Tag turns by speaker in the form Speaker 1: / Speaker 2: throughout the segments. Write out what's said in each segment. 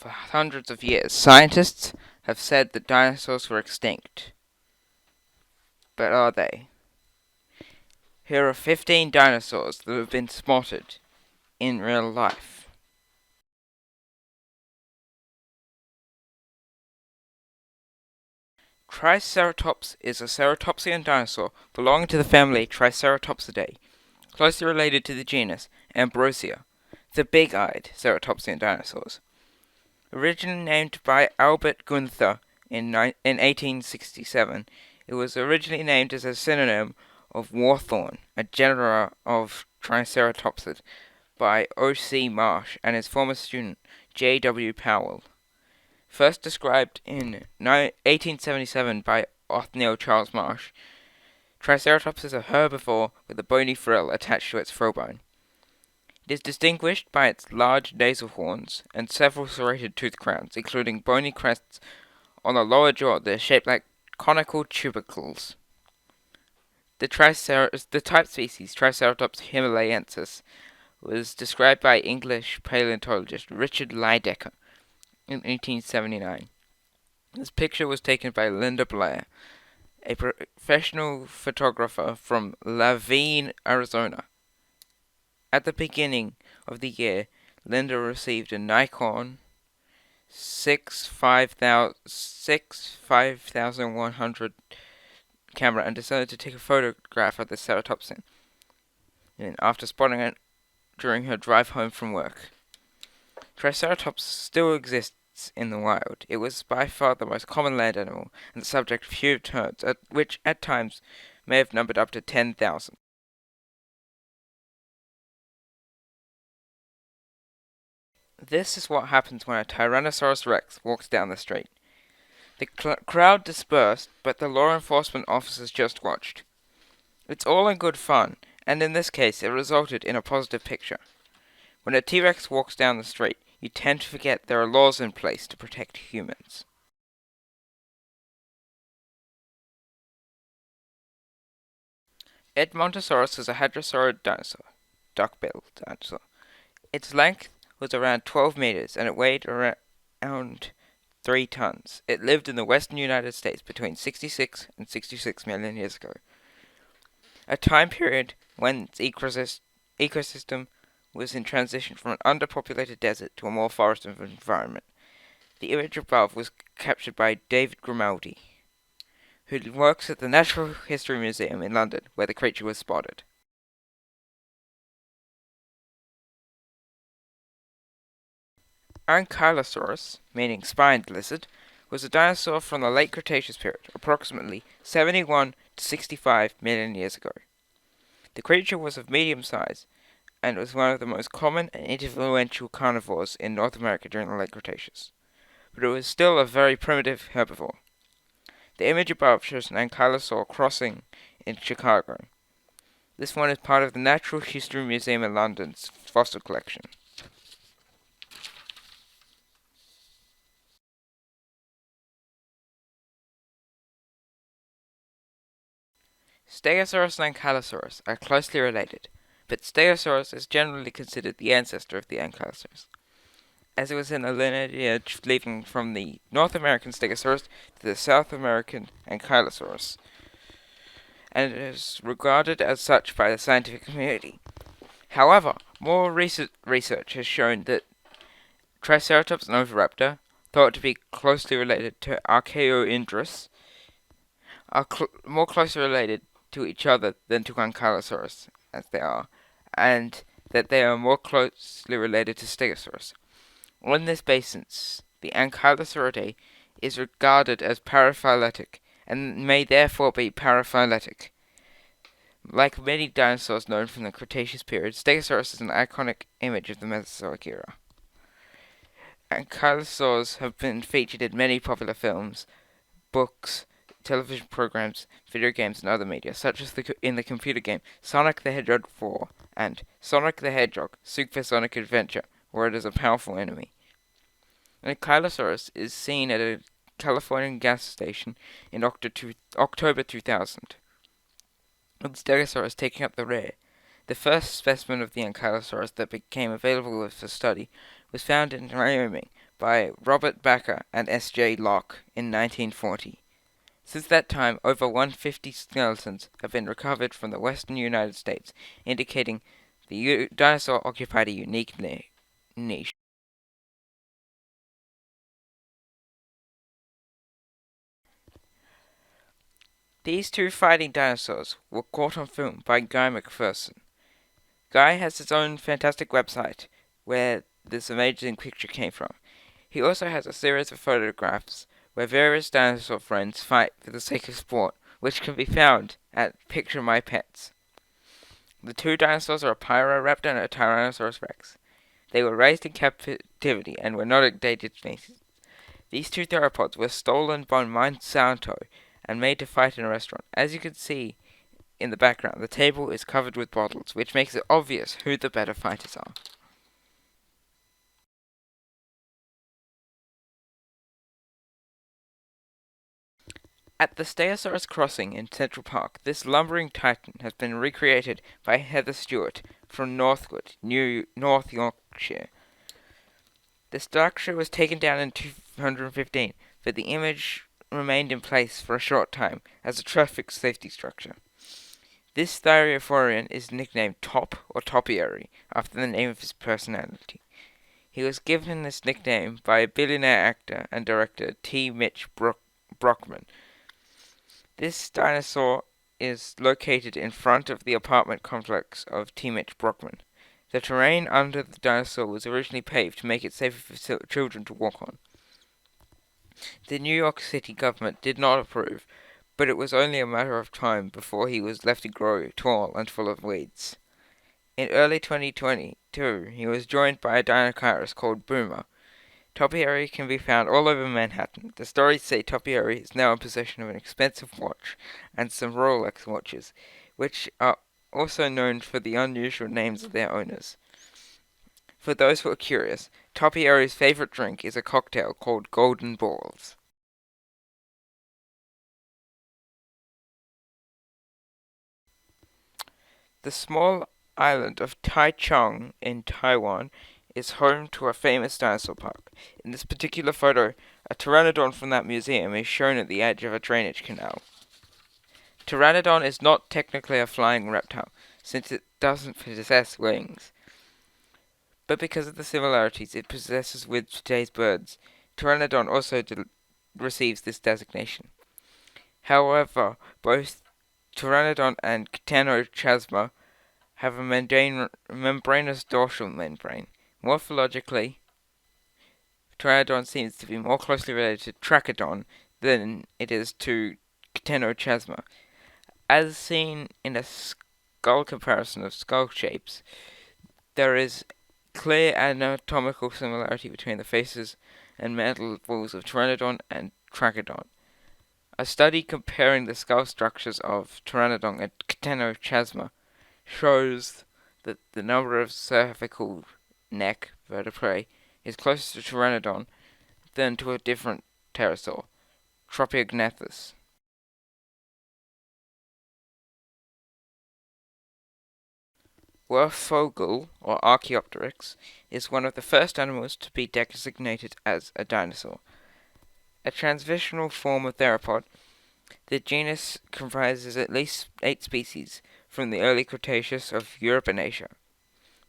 Speaker 1: For hundreds of years, scientists have said that dinosaurs were extinct. But are they? Here are 15 dinosaurs that have been spotted in real life. Triceratops is a ceratopsian dinosaur belonging to the family Triceratopsidae, closely related to the genus Ambrosia, the big-eyed ceratopsian dinosaurs. Originally named by Albert Gunther in 1867, it was originally named as a synonym of warthorn, a genera of Triceratopsid, by O. C. Marsh and his former student J. W. Powell. First described in 1877 by Othniel Charles Marsh, Triceratops is a herbivore with a bony frill attached to its throwbone. It is distinguished by its large nasal horns and several serrated tooth crowns, including bony crests on the lower jaw that are shaped like conical tubercles. The type species Triceratops himalayensis was described by English paleontologist Richard Lydecker in 1879. This picture was taken by Linda Blair, a professional photographer from Laveen, Arizona. At the beginning of the year, Linda received a Nikon 5100 camera and decided to take a photograph of the ceratopsian, and after spotting it during her drive home from work. Triceratops still exists in the wild. It was by far the most common land animal and the subject of huge herds, which at times may have numbered up to 10,000. This is what happens when a Tyrannosaurus rex walks down the street. The crowd dispersed, but the law enforcement officers just watched. It's all in good fun, and in this case it resulted in a positive picture. When a T-Rex walks down the street, you tend to forget there are laws in place to protect humans. Edmontosaurus is a hadrosaurid dinosaur, duck-billed dinosaur. Its length was around 12 meters and it weighed around 3 tons. It lived in the western United States between 66 and 66 million years ago, a time period when its ecosystem was in transition from an underpopulated desert to a more forested environment. The image above was captured by David Grimaldi, who works at the Natural History Museum in London, where the creature was spotted. Ankylosaurus, meaning spined lizard, was a dinosaur from the late Cretaceous period, approximately 71 to 65 million years ago. The creature was of medium size and was one of the most common and influential carnivores in North America during the late Cretaceous, but it was still a very primitive herbivore. The image above shows an ankylosaur crossing in Chicago. This one is part of the Natural History Museum in London's fossil collection. Stegosaurus and Ankylosaurus are closely related, but Stegosaurus is generally considered the ancestor of the Ankylosaurus, as it was in a lineage leading from the North American Stegosaurus to the South American Ankylosaurus, and it is regarded as such by the scientific community. However, more recent research has shown that Triceratops and Oviraptor, thought to be closely related to Archaeoindrus, are more closely related to each other than to Ankylosaurus, as they are, and that they are more closely related to Stegosaurus. On this basis, the Ankylosauridae is regarded as paraphyletic, and may therefore be paraphyletic. Like many dinosaurs known from the Cretaceous period, Stegosaurus is an iconic image of the Mesozoic era. Ankylosaurs have been featured in many popular films, books, television programs, video games, and other media, such as in the computer game Sonic the Hedgehog 4 and Sonic the Hedgehog Super Sonic Adventure, where it is a powerful enemy. Ankylosaurus is seen at a Californian gas station in October 2000, with Stegosaurus taking up the rear. The first specimen of the Ankylosaurus that became available for study was found in Wyoming by Robert Bacher and S.J. Locke in 1940. Since that time, over 150 skeletons have been recovered from the western United States, indicating the dinosaur occupied a unique niche. These two fighting dinosaurs were caught on film by Guy McPherson. Guy has his own fantastic website where this amazing picture came from. He also has a series of photographs where various dinosaur friends fight for the sake of sport, which can be found at Picture My Pets. The two dinosaurs are a Pyroraptor and a Tyrannosaurus rex. They were raised in captivity and were not endangered species. These two theropods were stolen by Monsanto and made to fight in a restaurant. As you can see in the background, the table is covered with bottles, which makes it obvious who the better fighters are. At the Stegosaurus crossing in Central Park, this lumbering titan has been recreated by Heather Stewart from Northwood, North Yorkshire. The structure was taken down in 215, but the image remained in place for a short time as a traffic safety structure. This thyreophorian is nicknamed Top or Topiary after the name of his personality. He was given this nickname by a billionaire actor and director T. Mitch Brockman. This dinosaur is located in front of the apartment complex of T. Mitch Brockman. The terrain under the dinosaur was originally paved to make it safer for children to walk on. The New York City government did not approve, but it was only a matter of time before he was left to grow tall and full of weeds. In early 2022, he was joined by a Dinosaurus called Boomer. Topiary can be found all over Manhattan. The stories say Topiary is now in possession of an expensive watch and some Rolex watches, which are also known for the unusual names of their owners. For those who are curious, Topiary's favorite drink is a cocktail called Golden Balls. The small island of Taichung in Taiwan is home to a famous dinosaur park. In this particular photo, a pteranodon from that museum is shown at the edge of a drainage canal. Pteranodon is not technically a flying reptile, since it doesn't possess wings. But because of the similarities it possesses with today's birds, Pteranodon also receives this designation. However, both Pteranodon and Ctenochasma have a membranous dorsal membrane. Morphologically, Pteranodon seems to be more closely related to Trachodon than it is to Ctenochasma. As seen in a skull comparison of skull shapes, there is clear anatomical similarity between the faces and mandibles of Pteranodon and Trachodon. A study comparing the skull structures of Pteranodon and Ctenochasma shows that the number of cervical neck vertebrae is closer to Pteranodon than to a different pterosaur, Tropiognathus. Urvogel, or Archaeopteryx, is one of the first animals to be designated as a dinosaur. A transitional form of theropod, the genus comprises at least 8 species from the early Cretaceous of Europe and Asia.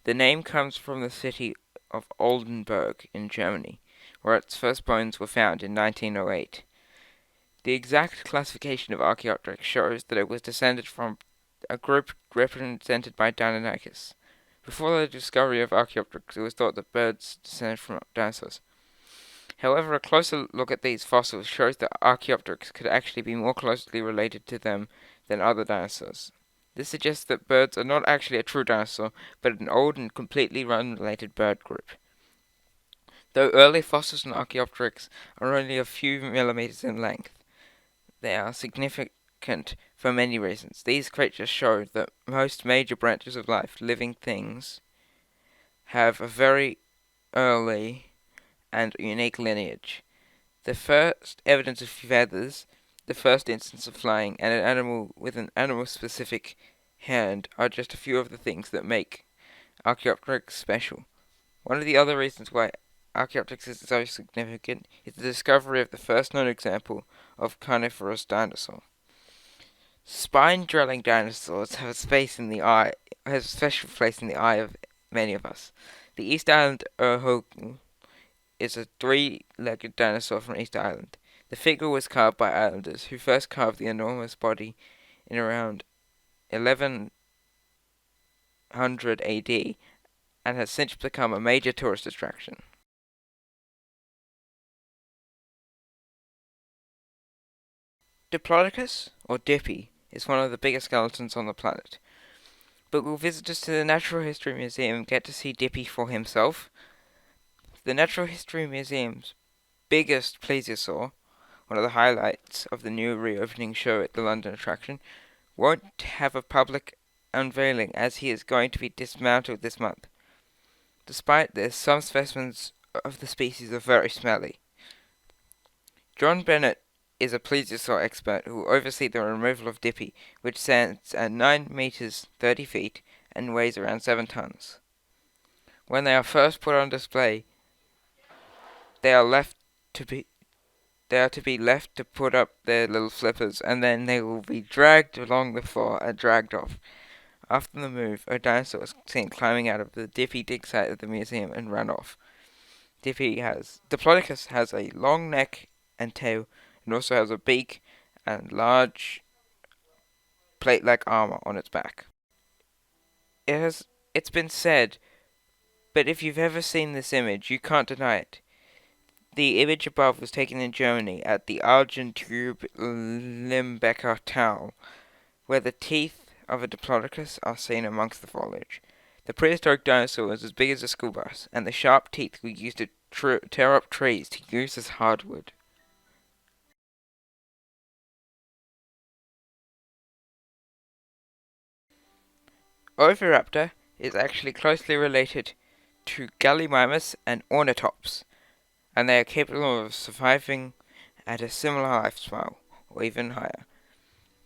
Speaker 1: The name comes from the city of Oldenburg in Germany, where its first bones were found in 1908. The exact classification of Archaeopteryx shows that it was descended from a group represented by Deinonychus. Before the discovery of Archaeopteryx, it was thought that birds descended from dinosaurs. However, a closer look at these fossils shows that Archaeopteryx could actually be more closely related to them than other dinosaurs. This suggests that birds are not actually a true dinosaur, but an old and completely unrelated bird group. Though early fossils in Archaeopteryx are only a few millimeters in length, they are significant for many reasons. These creatures show that most major branches of life, living things, have a very early and unique lineage. The first evidence of feathers, the first instance of flying, and an animal with an animal-specific hand are just a few of the things that make Archaeopteryx special. One of the other reasons why Archaeopteryx is so significant is the discovery of the first known example of carnivorous dinosaur. Spine-dwelling dinosaurs have a special place in the eye of many of us. The East Island Urvogel is a three-legged dinosaur from East Island. The figure was carved by islanders, who first carved the enormous body in around 1100 AD, and has since become a major tourist attraction. Diplodocus, or Dippy, is one of the biggest skeletons on the planet. But will visitors to the Natural History Museum get to see Dippy for himself? The Natural History Museum's biggest plesiosaur, one of the highlights of the new reopening show at the London attraction, won't have a public unveiling as he is going to be dismantled this month. Despite this, some specimens of the species are very smelly. John Bennett is a plesiosaur expert who will oversee the removal of Dippy, which stands at 9 meters 30 feet and weighs around 7 tons. When they are first put on display, they are to be left to put up their little flippers, and then they will be dragged along the floor and dragged off. After the move, a dinosaur is seen climbing out of the Dippy dig site at the museum and run off. Diplodocus has a long neck and tail, and also has a beak and large plate-like armor on its back. It's been said, but if you've ever seen this image, you can't deny it. The image above was taken in Germany at the Argentube Limbecker town, where the teeth of a Diplodocus are seen amongst the foliage. The prehistoric dinosaur was as big as a school bus, and the sharp teeth were used to tear up trees to use as hardwood. Oviraptor is actually closely related to Gallimimus and Ornithopsis, and they are capable of surviving at a similar lifespan, or even higher.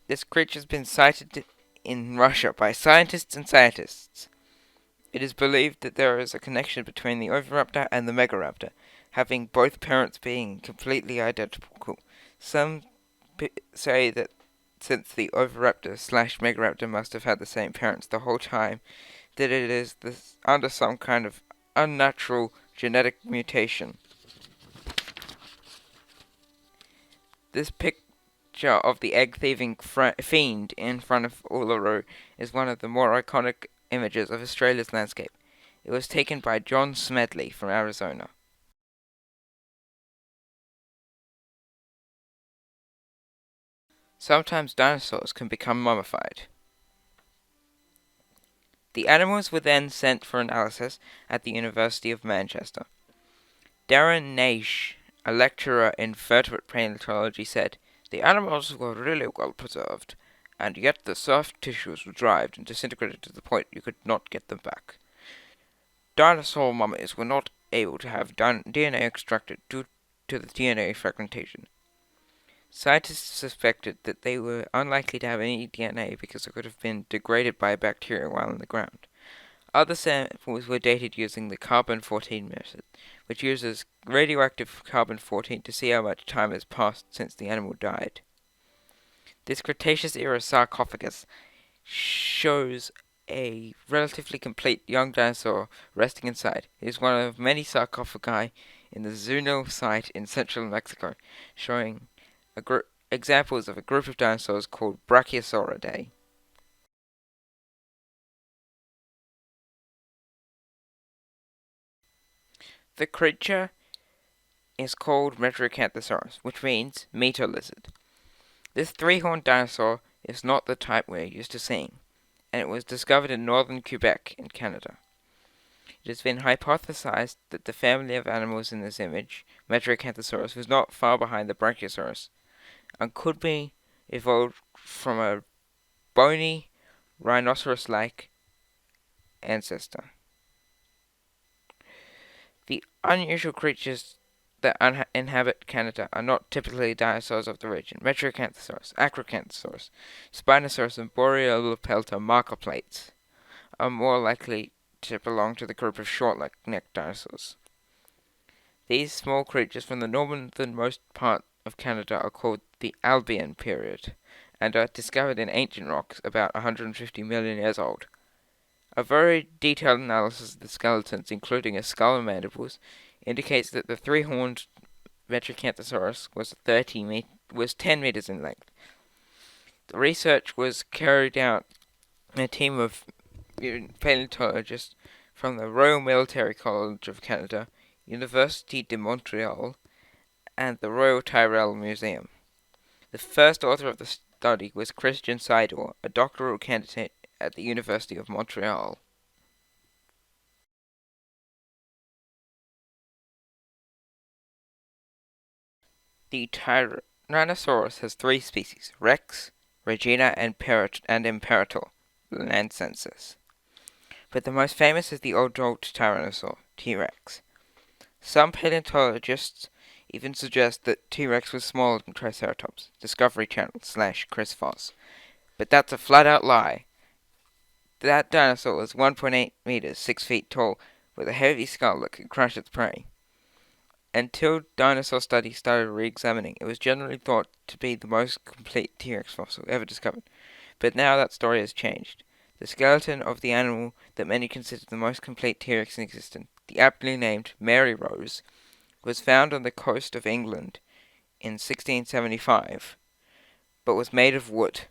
Speaker 1: This creature has been sighted in Russia by scientists and scientists. It is believed that there is a connection between the Oviraptor and the Megaraptor, having both parents being completely identical. Some say that since the Oviraptor/Megaraptor must have had the same parents the whole time, that it is under some kind of unnatural genetic mutation. This picture of the egg-thieving fiend in front of Uluru is one of the more iconic images of Australia's landscape. It was taken by John Smedley from Arizona. Sometimes dinosaurs can become mummified. The animals were then sent for analysis at the University of Manchester. Darren Naish, a lecturer in vertebrate paleontology, said, "The animals were really well preserved, and yet the soft tissues were dried and disintegrated to the point you could not get them back. Dinosaur mummies were not able to have DNA extracted due to the DNA fragmentation. Scientists suspected that they were unlikely to have any DNA because it could have been degraded by a bacteria while in the ground. Other samples were dated using the carbon-14 method, which uses radioactive carbon-14 to see how much time has passed since the animal died. This Cretaceous-era sarcophagus shows a relatively complete young dinosaur resting inside. It is one of many sarcophagi in the Zunil site in central Mexico, showing examples of a group of dinosaurs called Brachiosauridae. The creature is called Metriacanthosaurus, which means meter lizard. This three-horned dinosaur is not the type we're used to seeing, and it was discovered in northern Quebec in Canada. It has been hypothesized that the family of animals in this image, Metriacanthosaurus, was not far behind the Brachiosaurus, and could be evolved from a bony, rhinoceros-like ancestor. The unusual creatures that inhabit Canada are not typically dinosaurs of the region. Metriacanthosaurus, Acrocanthosaurus, Spinosaurus, and Boreolopelta markerplates are more likely to belong to the group of short-necked dinosaurs. These small creatures from the northernmost part of Canada are called the Albian period, and are discovered in ancient rocks about 150 million years old. A very detailed analysis of the skeletons, including a skull and mandibles, indicates that the three-horned Metriacanthosaurus was 10 meters in length. The research was carried out by a team of paleontologists from the Royal Military College of Canada, Université de Montréal, and the Royal Tyrrell Museum. The first author of the study was Christian Seidel, a doctoral candidate at the University of Montreal. The Tyrannosaurus has three species: Rex, Regina, and Imperator lancensis. But the most famous is the adult Tyrannosaur, T-Rex. Some paleontologists even suggest that T-Rex was smaller than Triceratops, Discovery Channel / Chris Foss. But that's a flat-out lie. That dinosaur was 1.8 meters, 6 feet tall, with a heavy skull that could crush its prey. Until dinosaur studies started re-examining, it was generally thought to be the most complete T-Rex fossil ever discovered. But now that story has changed. The skeleton of the animal that many consider the most complete T-Rex in existence, the aptly named Mary Rose, was found on the coast of England in 1675, but was made of wood.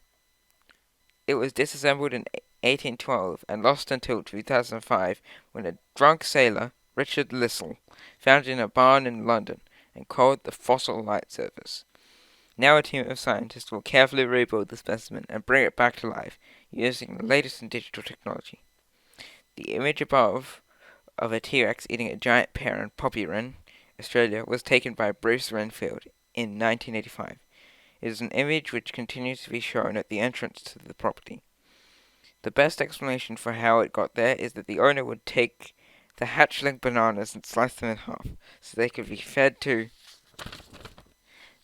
Speaker 1: It was disassembled in 1812 and lost until 2005 when a drunk sailor, Richard Lissell, found it in a barn in London and called the Fossil Light Service. Now a team of scientists will carefully rebuild the specimen and bring it back to life using the latest in digital technology. The image above of a T-Rex eating a giant pear in Poppy Wren, Australia, was taken by Bruce Renfield in 1985. It is an image which continues to be shown at the entrance to the property. The best explanation for how it got there is that the owner would take the hatchling bananas and slice them in half so they could be fed to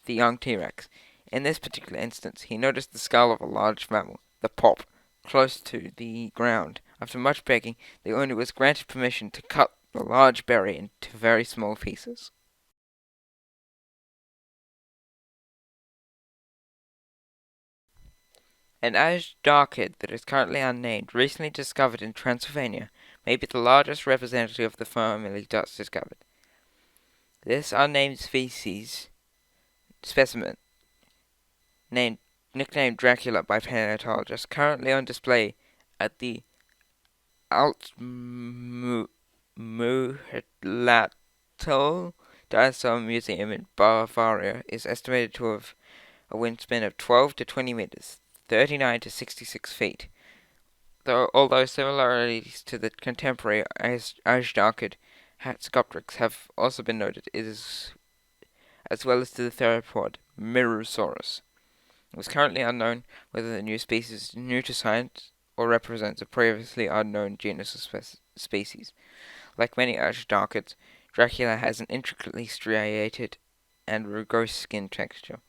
Speaker 1: the young T-Rex. In this particular instance, he noticed the skull of a large mammal, the pop, close to the ground. After much begging, the owner was granted permission to cut the large berry into very small pieces. An Ashdarkid that is currently unnamed, recently discovered in Transylvania, may be the largest representative of the family thus discovered. This unnamed specimen, nicknamed Dracula by paleontologists, currently on display at the Altmuhlatel Dinosaur Museum in Bavaria, is estimated to have a wingspan of 12 to 20 meters, 39 to 66 feet. Although similarities to the contemporary Ashdarkid sculptrix have also been noted, as well as to the theropod Mirosaurus. It is currently unknown whether the new species is new to science or represents a previously unknown genus of species. Like many Ashdarkids, Dracula has an intricately striated and rugose skin texture.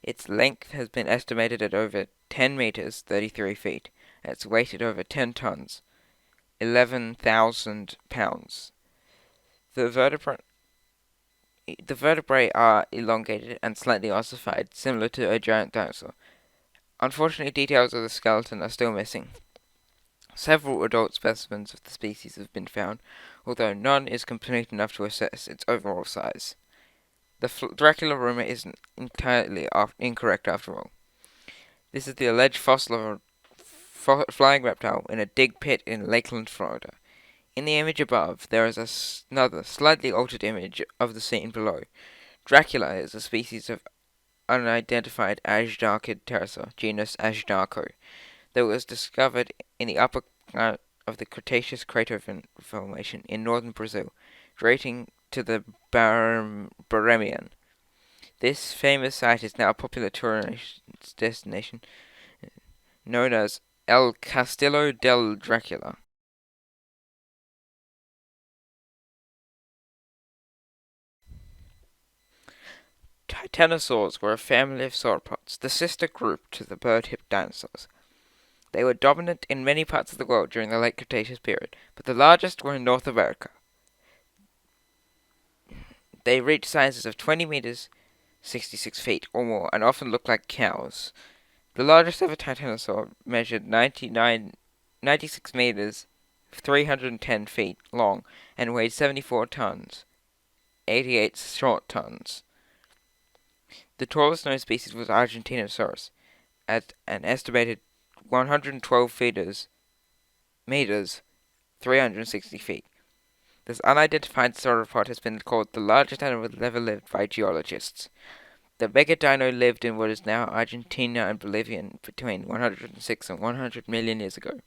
Speaker 1: Its length has been estimated at over 10 meters, 33 feet, and its weight at over 10 tons, 11,000 pounds. The vertebrae are elongated and slightly ossified, similar to a giant dinosaur. Unfortunately, details of the skeleton are still missing. Several adult specimens of the species have been found, although none is complete enough to assess its overall size. The Dracula rumor isn't entirely incorrect after all. This is the alleged fossil of a flying reptile in a dig pit in Lakeland, Florida. In the image above, there is another, slightly altered image of the scene below. Dracula is a species of unidentified Ashdarkid pterosaur, genus Ashdarko, that was discovered in the upper part of the Cretaceous crater formation in northern Brazil, dating to the Barremian. This famous site is now a popular tourist destination known as El Castillo del Dracula. Titanosaurs were a family of sauropods, the sister group to the bird-hipped dinosaurs. They were dominant in many parts of the world during the late Cretaceous period, but the largest were in North America. They reach sizes of 20 meters, 66 feet or more, and often look like cows. The largest ever Titanosaur measured 96 meters, 310 feet long, and weighed 74 tons, 88 short tons. The tallest known species was Argentinosaurus, at an estimated 112 meters, 360 feet. This unidentified sauropod has been called the largest animal that ever lived by geologists. The megadino lived in what is now Argentina and Bolivia between 106 and 100 million years ago,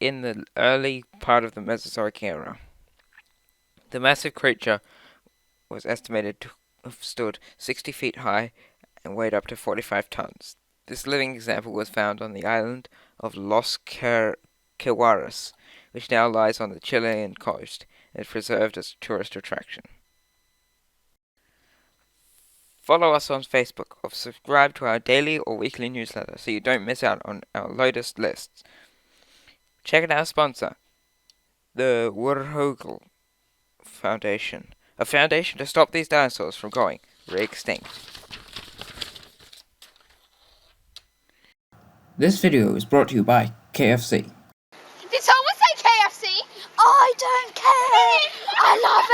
Speaker 1: in the early part of the Mesozoic era. The massive creature was estimated to have stood 60 feet high and weighed up to 45 tons. This living example was found on the island of Los Quewaras, which now lies on the Chilean coast and is preserved as a tourist attraction. Follow us on Facebook or subscribe to our daily or weekly newsletter so you don't miss out on our latest lists. Check out our sponsor, the Urvogel Foundation, a foundation to stop these dinosaurs from going re-extinct. This video is brought to you by KFC.
Speaker 2: Did someone say KFC? I don't care. I love it.